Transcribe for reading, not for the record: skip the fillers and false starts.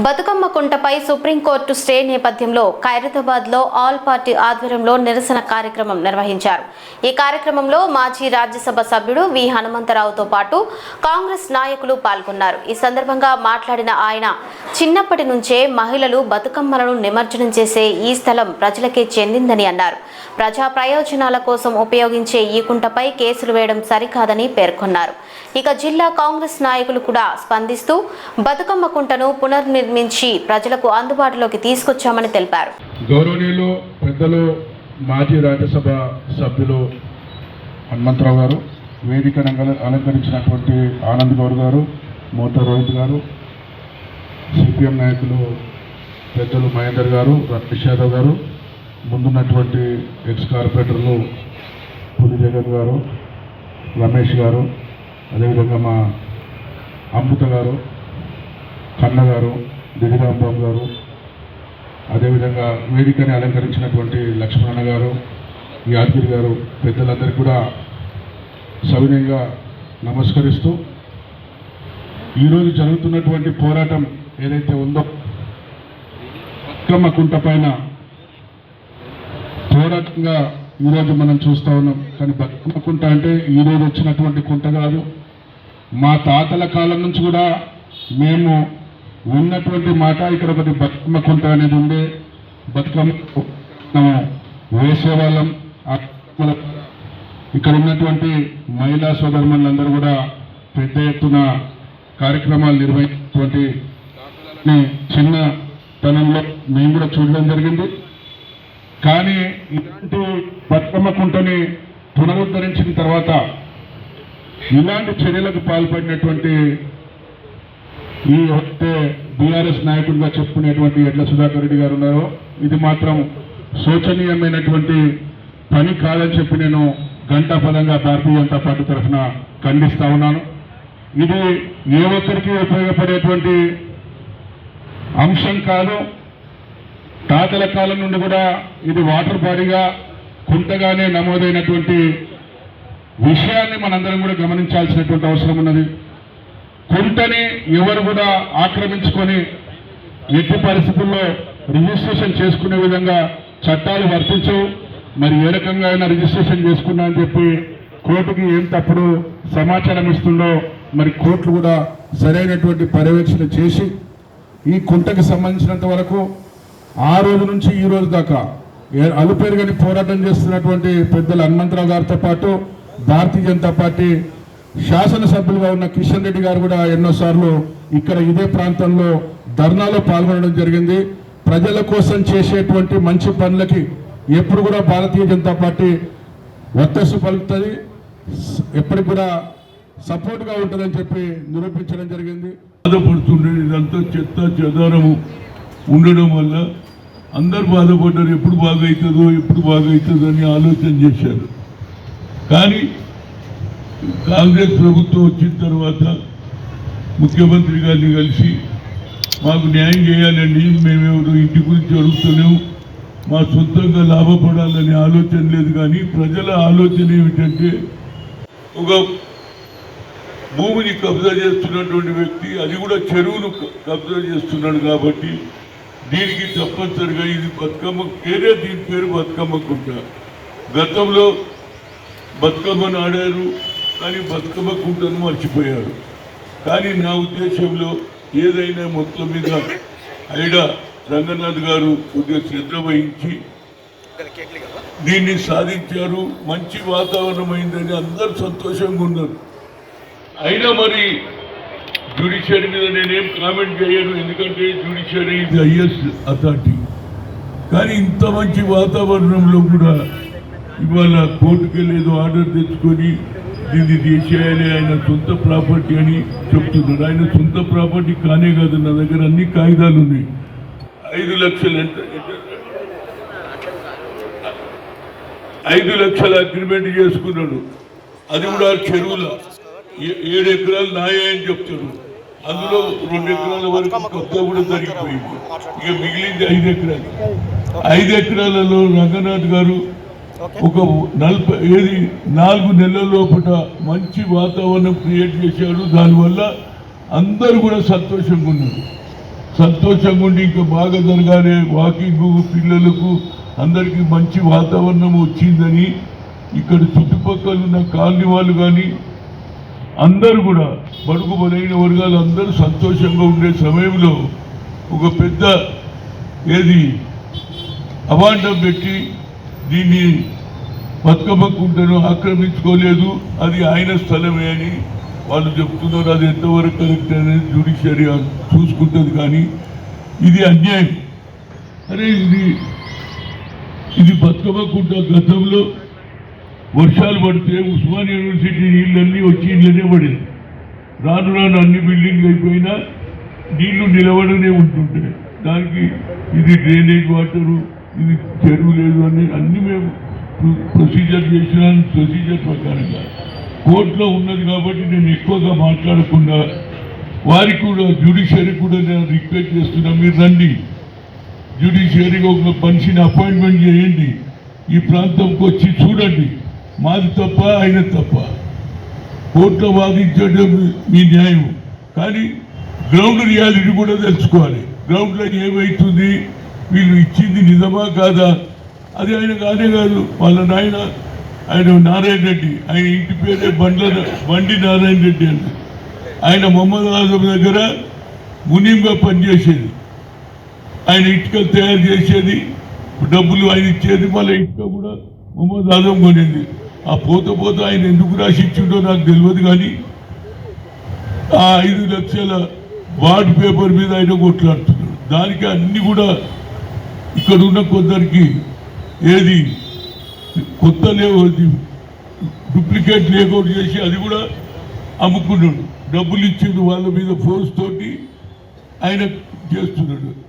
Bathukamma కుంటపై supreme court stay నేపథ్యంలో ఖైరతాబాద్లో all party ఆధ్వర్యంలో నిరసన కార్యక్రమం నిర్వహించారు. ఈ కార్యక్రమంలో మాజీ రాజ్యసభ సభ్యుడు వి హనుమంతరావుతో పాటు కాంగ్రెస్ నాయకులు పాల్గొన్నారు. ఈ సందర్భంగా మాట్లాడిన ఆయన, చిన్నప్పటి నుంచే మహిళలు బతుకమ్మలను నిమజ్జనం చేసే ఈ స్థలం ప్రజలకే చెందిందని అన్నారు. ప్రజా ప్రయోజనాల కోసం ఉపయోగించే ఈ కుంటపై కేసులు వేయడం సరికాదని పేర్కొన్నారు. ఇక జిల్లా కాంగ్రెస్ నాయకులు కూడా స్పందిస్తూ బతుకమ్మ కుంటను పునర్నిర్మించి ప్రజలకు అందుబాటులోకి తీసుకొచ్చామని తెలిపారు. గౌరవనీయులు పెద్దలు మాజీ రాజ్యసభ సభ్యులు హనుమంతరావు గారు, వేదికను అలంకరించినటువంటి ఆనంద్ గౌడ్ గారు, మోతా రోహిత్ గారు, సిపిఎం నాయకులు పెద్దలు మహేందర్ గారు, రమేష్ యాదవ్ గారు, ముందున్నటువంటి ఎక్స్ కార్పొరేటర్లు పులి జగన్ గారు, రమేష్ గారు, అదేవిధంగా మా అమృత గారు, కన్న గారు, దిగిరాంబాబు గారు, అదేవిధంగా వేదికని అలంకరించినటువంటి లక్ష్మణ గారు, యాదగిరి గారు, పెద్దలందరికీ కూడా సవినయంగా నమస్కరిస్తూ, ఈరోజు జరుగుతున్నటువంటి పోరాటం ఏదైతే ఉందో బతుకమ్మ కుంట పైన పోరాటంగా ఈరోజు మనం చూస్తూ ఉన్నాం. కానీ బతుకమ్మ కుంట అంటే ఈరోజు వచ్చినటువంటి కుంట కాదు. మా తాతల కాలం నుంచి కూడా మేము ఉన్నటువంటి మాట, ఇక్కడ ఒకటి బతుకమ్మ కుంట అనేది ఉండే, బతుకమ్మ వేసేవాళ్ళం. ఇక్కడ ఉన్నటువంటి మహిళా సోదరులందరూ కూడా పెద్ద ఎత్తున కార్యక్రమాలు నిర్వహించినటువంటి చిన్నతనంలో మేము కూడా చూడడం జరిగింది. కానీ ఇలాంటి బతుకమ్మ కుంటని పునరుద్ధరించిన తర్వాత ఇలాంటి చర్యలకు పాల్పడినటువంటి ఈ బీఆర్ఎస్ నాయకుడిగా చెప్పుకునేటువంటి ఎడ్ల సుధాకర్ రెడ్డి గారు ఉన్నారో, ఇది మాత్రం శోచనీయమైనటువంటి పని కాదని చెప్పి నేను ఘంటాపదంగా భారతీయ జనతా పార్టీ తరఫున ఖండిస్తా ఉన్నాను. ఇది ఏ ఒక్కరికి ఉపయోగపడేటువంటి అంశం కాదు. తాతల కాలం నుండి కూడా ఇది వాటర్ బాడీగా కుంటగానే నమోదైనటువంటి విషయాన్ని మనందరం కూడా గమనించాల్సినటువంటి అవసరం ఉన్నది. కుంటని ఎవరు కూడా ఆక్రమించుకొని ఎట్టి పరిస్థితుల్లో రిజిస్ట్రేషన్ చేసుకునే విధంగా చట్టాలు వర్తించవు. మరి ఏ రకంగా అయినా రిజిస్ట్రేషన్ చేసుకున్నా అని చెప్పి కోర్టుకి ఏం తప్పుడు సమాచారం ఇస్తుందో మరి కోర్టులు కూడా సరైనటువంటి పర్యవేక్షణ చేసి ఈ కుంటకి సంబంధించినంత వరకు ఆ రోజు నుంచి ఈ రోజు దాకా అలుపెరుగని పోరాటం చేస్తున్నటువంటి పెద్దలు హనుమంతరావు గారితో పాటు భారతీయ జనతా పార్టీ శాసనసభ్యులుగా ఉన్న కిషన్ రెడ్డి గారు కూడా ఎన్నోసార్లు ఇక్కడ ఇదే ప్రాంతంలో ధర్నాలో పాల్గొనడం జరిగింది. ప్రజల కోసం చేసేటువంటి మంచి పనులకి ఎప్పుడు కూడా భారతీయ జనతా పార్టీ ఒత్తసు పలుకుతుంది, ఎప్పటికి కూడా సపోర్ట్గా ఉంటుందని చెప్పి నిరూపించడం జరిగింది. బాధపడుతుండే ఇదంతా చెత్త చెదారము ఉండడం వల్ల అందరు బాధపడ్డారు. ఎప్పుడు బాగవుతుందో అని ఆలోచన చేశారు. కానీ కాంగ్రెస్ ప్రభుత్వం వచ్చిన తర్వాత ముఖ్యమంత్రి గారిని కలిసి మాకు న్యాయం చేయాలండి, మేమెవరు ఇంటి గురించి అడుగుతున్నాము, మా సొంతంగా లాభపడాలనే ఆలోచన లేదు. కానీ ప్రజల ఆలోచన ఏమిటంటే, ఒక భూమిని కబ్జా చేస్తున్నటువంటి వ్యక్తి అది కూడా చెరువును కబ్జా చేస్తున్నాడు. కాబట్టి దీనికి తప్పనిసరిగా ఇది బతుకమ్మ పేరే, దీని పేరు బతుకమ్మ కుంట. గతంలో బతుకమ్మను ఆడారు, కానీ బతుకమ్మ కుంటను మర్చిపోయారు. కానీ నా ఉద్దేశంలో ఏదైనా మొత్తం మీద ఐడా రంగనాథ్ గారు కొద్దిగా శ్రద్ధ వహించి దీన్ని సాధించారు. మంచి వాతావరణం అయిందని అందరూ సంతోషంగా ఉన్నారు. అయినా మరి జ్యుడిషియరీ మీద నేనేం కామెంట్ చేయను, ఎందుకంటే జ్యుడిషియరీ ఇది హైయెస్ట్ అథారిటీ. కానీ ఇంత మంచి వాతావరణంలో కూడా ఇవాళ కోర్టుకు వెళ్ళేదో ఆర్డర్ తెచ్చుకొని దీన్ని తీసేయాలి, ఆయన సొంత ప్రాపర్టీ అని చెప్తున్నారు. ఆయన సొంత ప్రాపర్టీ కానే కాదు, నా దగ్గర అన్ని కాగితాలు ఉన్నాయి. 5 లక్షలు 5 లక్షల అగ్రిమెంట్ చేసుకున్నాడు. అది కూడా చెరువులో 7 ఎకరాలు నాయే అని చెప్తారు. అందులో 2 ఎకరాల వరకు కొత్త కూడా జరిగిపోయింది. ఇక మిగిలింది 5 ఎకరాలు. 5 ఎకరాలలో రంగనాథ్ గారు ఒక 4 నెలల లోపల మంచి వాతావరణం క్రియేట్ చేశాడు. దానివల్ల అందరూ కూడా సంతోషంగా ఉన్నారు. సంతోషంగా ఉండి ఇంకా బాగా జరగాలి, వాకింగ్ పిల్లలకు అందరికీ మంచి వాతావరణం వచ్చిందని ఇక్కడ చుట్టుపక్కల ఉన్న కాలనీ వాళ్ళు కానీ అందరూ కూడా బడుగు బలైన వర్గాలు అందరూ సంతోషంగా ఉండే సమయంలో ఒక పెద్ద అవాండం పెట్టి దీన్ని బతుకమ్మకుంటను ఆక్రమించుకోలేదు, అది ఆయన స్థలమే అని వాళ్ళు చెప్తున్నారు. అది ఎంతవరకు కరెక్ట్ అనేది జ్యుడిషియరీ చూసుకుంటుంది. కానీ ఇది అన్యాయం. అరే ఇది బతుకమ్మకుంట గతంలో వర్షాలు పడితే ఉస్మానియా యూనివర్సిటీ నీళ్ళన్నీ వచ్చి ఇళ్ళనే పడేది. రాను రాను అన్ని బిల్డింగ్లు అయిపోయినా నీళ్లు నిలబడనే ఉంటుంటాయి. దానికి ఇది డ్రైనేజ్ వాటరు, ఇది చెరువు లేదు అని అన్ని మేము ప్రొసీజర్ చేసినాను. ప్రొసీజర్ ప్రకారంగా కోర్టులో ఉన్నది కాబట్టి నేను ఎక్కువగా మాట్లాడకుండా వారికి కూడా జ్యుడిషియరీ కూడా నేను రిక్వెస్ట్ చేస్తున్నా, మీరు రండి, జ్యుడిషియరీగా ఒక మనిషిని అపాయింట్మెంట్ చేయండి, ఈ ప్రాంతంకి వచ్చి చూడండి, మాది తప్ప ఆయన తప్ప, కోర్టులో వాదించడం మీ న్యాయం, కానీ గ్రౌండ్ రియాలిటీ కూడా తెలుసుకోవాలి. గ్రౌండ్లో ఏమవుతుంది, వీళ్ళు ఇచ్చింది నిజమా కాదా, అది ఆయన కానే కాదు. వాళ్ళ నాయన ఆయన నారాయణ రెడ్డి, ఆయన ఇంటి పేరే బండి నారాయణ రెడ్డి అండి. ఆయన మొహమ్మద్ ఆజం దగ్గర మునీంగా పనిచేసేది, ఆయన ఇటుకలు తయారు చేసేది, డబ్బులు ఆయన ఇచ్చేది, మళ్ళీ ఇటుక కూడా మొహమ్మద్ ఆజం కొనేది. ఆ పోత ఆయన ఎందుకు రాసిచ్చిండో నాకు తెలియదు, కానీ ఆ 5 లక్షల వార్డ్ పేపర్ మీద ఆయన కొట్లాడుతున్నాడు. దానికి అన్ని కూడా ఇక్కడ ఉన్న కొందరికి కొత్త డూప్లికేట్ లేఅవుట్ చేసి అది కూడా అమ్ముకున్నాడు, డబ్బులు ఇచ్చిండు, వాళ్ళ మీద ఫోర్స్ తోటి ఆయన చేస్తున్నాడు.